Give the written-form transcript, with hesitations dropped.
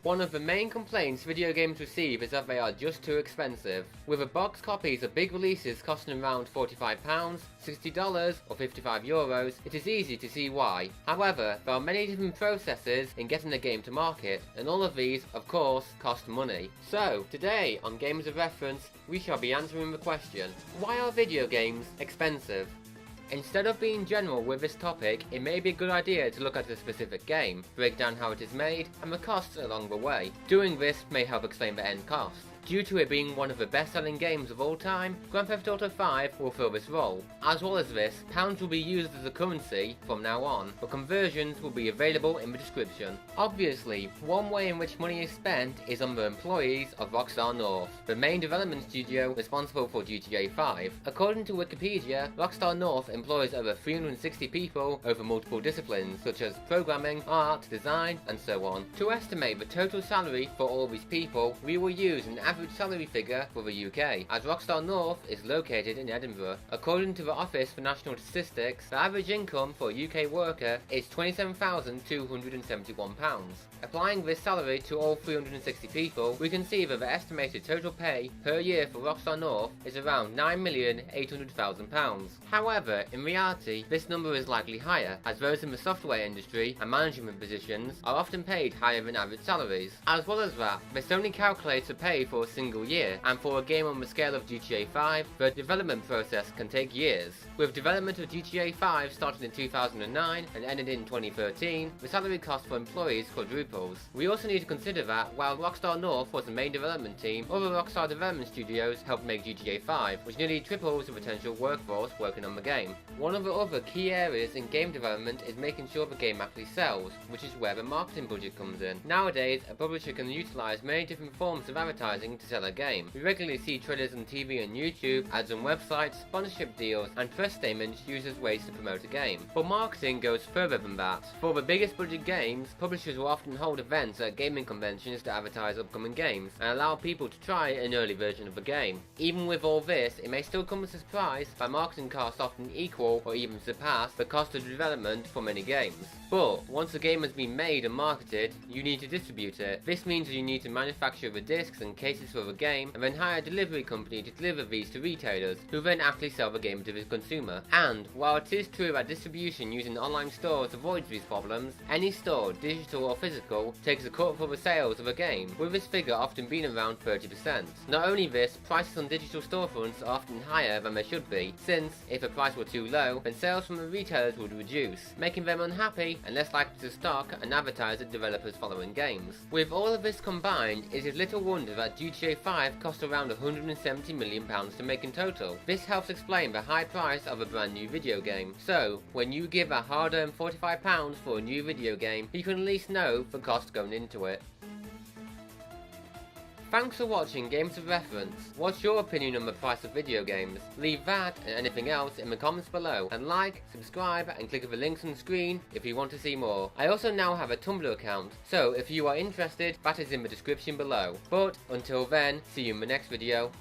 One of the main complaints video games receive is that they are just too expensive, with a box copies of big releases costing around £45, $60 or €55. It is easy to see why. However, there are many different processes in getting a game to market, and all of these, of course, cost money. So, today on Games of Reference, we shall be answering the question, why are video games expensive? Instead of being general with this topic, it may be a good idea to look at a specific game, break down how it is made, and the costs along the way. Doing this may help explain the end cost. Due to it being one of the best-selling games of all time, Grand Theft Auto 5 will fill this role. As well as this, pounds will be used as a currency from now on, but conversions will be available in the description. Obviously, one way in which money is spent is on the employees of Rockstar North, the main development studio responsible for GTA 5. According to Wikipedia, Rockstar North employs over 360 people over multiple disciplines, such as programming, art, design, and so on. To estimate the total salary for all these people, we will use an average salary figure for the UK, as Rockstar North is located in Edinburgh. According to the Office for National Statistics, the average income for a UK worker is £27,271. Applying this salary to all 360 people, we can see that the estimated total pay per year for Rockstar North is around £9,800,000. However, in reality, this number is likely higher, as those in the software industry and management positions are often paid higher than average salaries. As well as that, this only calculates the pay for a single year, and for a game on the scale of GTA 5, the development process can take years. With development of GTA 5 starting in 2009 and ended in 2013, the salary cost for employees quadrupled. We also need to consider that while Rockstar North was the main development team, other Rockstar development studios helped make GTA 5, which nearly triples the potential workforce working on the game. One of the other key areas in game development is making sure the game actually sells, which is where the marketing budget comes in. Nowadays, a publisher can utilize many different forms of advertising to sell a game. We regularly see trailers on TV and YouTube, ads on websites, sponsorship deals, and press statements used as ways to promote a game. But marketing goes further than that. For the biggest budget games, publishers will often hold events at gaming conventions to advertise upcoming games and allow people to try an early version of the game. Even with all this, it may still come as a surprise that marketing costs often equal or even surpass the cost of development for many games. But once a game has been made and marketed, you need to distribute it. This means that you need to manufacture the discs and cases for the game and then hire a delivery company to deliver these to retailers, who then actually sell the game to the consumer. And while it is true that distribution using online stores avoids these problems, any store, digital or physical, takes a cut for the sales of a game, with this figure often being around 30%. Not only this, prices on digital storefronts are often higher than they should be, since if the price were too low, then sales from the retailers would reduce, making them unhappy and less likely to stock and advertise at developers following games. With all of this combined, it is little wonder that GTA 5 cost around £170 million to make in total. This helps explain the high price of a brand new video game. So, when you give a hard-earned £45 for a new video game, you can at least know the cost going into it. Thanks for watching Games of Reference. What's your opinion on the price of video games? Leave that and anything else in the comments below, and like, subscribe and click the links on the screen if you want to see more. I also now have a Tumblr account, so if you are interested, that is in the description below. But until then, see you in the next video.